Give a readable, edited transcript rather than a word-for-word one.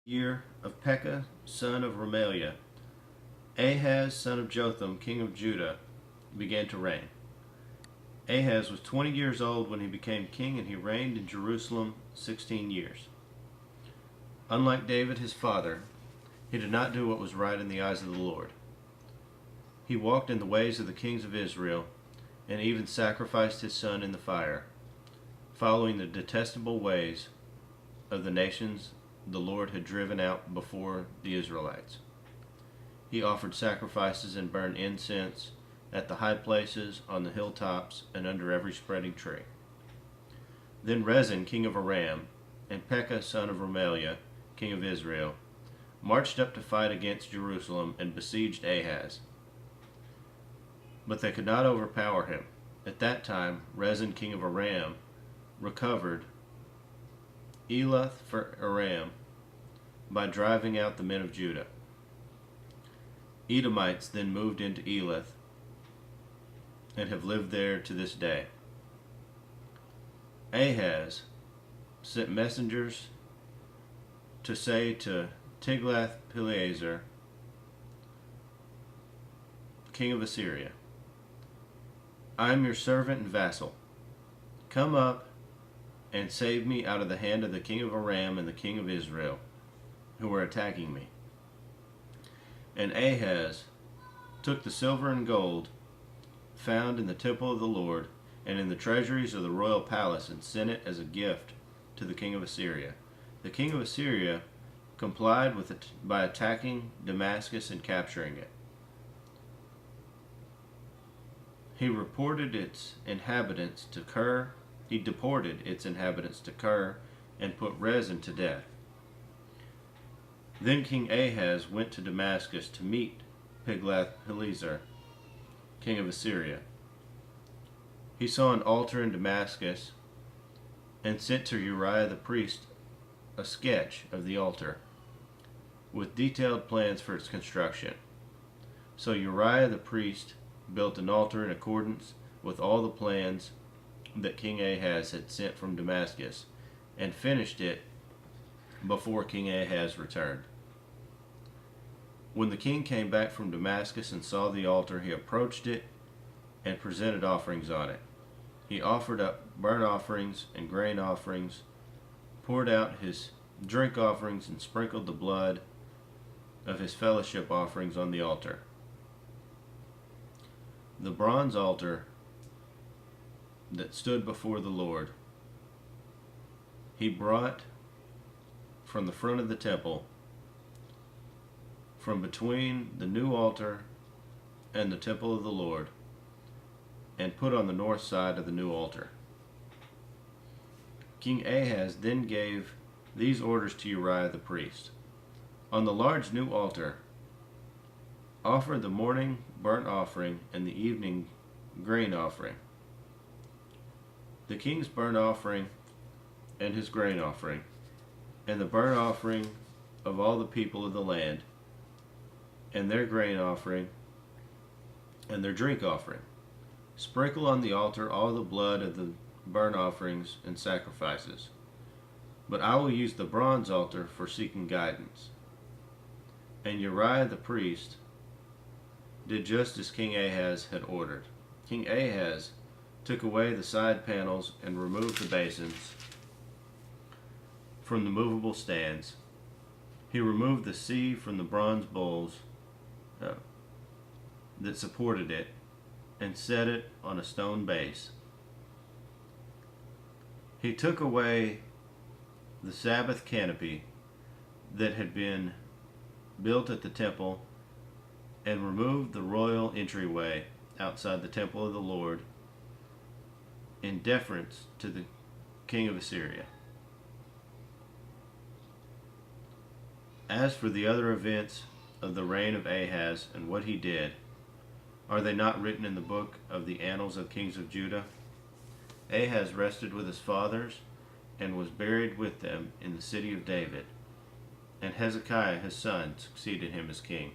year of Pekah, son of Remaliah, Ahaz, son of Jotham, king of Judah, began to reign. Ahaz was 20 years old when he became king, and he reigned in Jerusalem 16 years. Unlike David his father, he did not do what was right in the eyes of the Lord. He walked in the ways of the kings of Israel, and even sacrificed his son in the fire, following the detestable ways of the nations the Lord had driven out before the Israelites. He offered sacrifices and burned incense at the high places, on the hilltops, and under every spreading tree. Then Rezin, king of Aram, and Pekah, son of Remaliah, king of Israel, marched up to fight against Jerusalem and besieged Ahaz. But they could not overpower him. At that time, Rezin, king of Aram, recovered Elath for Aram by driving out the men of Judah. Edomites then moved into Elath and have lived there to this day. Ahaz sent messengers to say to Tiglath-Pileser, king of Assyria, I am your servant and vassal. Come up and save me out of the hand of the king of Aram and the king of Israel, who are attacking me. And Ahaz took the silver and gold found in the temple of the Lord and in the treasuries of the royal palace, and sent it as a gift to the king of Assyria. The king of Assyria complied with it by attacking Damascus and capturing it. He deported its inhabitants to Kir, and put Rezin to death. Then King Ahaz went to Damascus to meet Tiglath-Pileser, king of Assyria. He saw an altar in Damascus and sent to Uriah the priest a sketch of the altar with detailed plans for its construction. So Uriah the priest built an altar in accordance with all the plans that King Ahaz had sent from Damascus, and finished it before King Ahaz returned. When the king came back from Damascus and saw the altar, he approached it and presented offerings on it. He offered up burnt offerings and grain offerings, poured out his drink offerings, and sprinkled the blood of his fellowship offerings on the altar. The bronze altar that stood before the Lord, he brought from the front of the temple, from between the new altar and the temple of the Lord, and put on the north side of the new altar. King Ahaz then gave these orders to Uriah the priest. On the large new altar, offer the morning burnt offering and the evening grain offering. The king's burnt offering and his grain offering, and the burnt offering of all the people of the land, and their grain offering, and their drink offering. Sprinkle on the altar all the blood of the burnt offerings and sacrifices. But I will use the bronze altar for seeking guidance. And Uriah the priest did just as King Ahaz had ordered. King Ahaz took away the side panels and removed the basins from the movable stands. He removed the sieve from the bronze bowls that supported it, and set it on a stone base. He took away the Sabbath canopy that had been built at the temple, and removed the royal entryway outside the temple of the Lord in deference to the king of Assyria. As for the other events of the reign of Ahaz and what he did, are they not written in the book of the annals of kings of Judah? Ahaz rested with his fathers and was buried with them in the city of David, and Hezekiah his son succeeded him as king.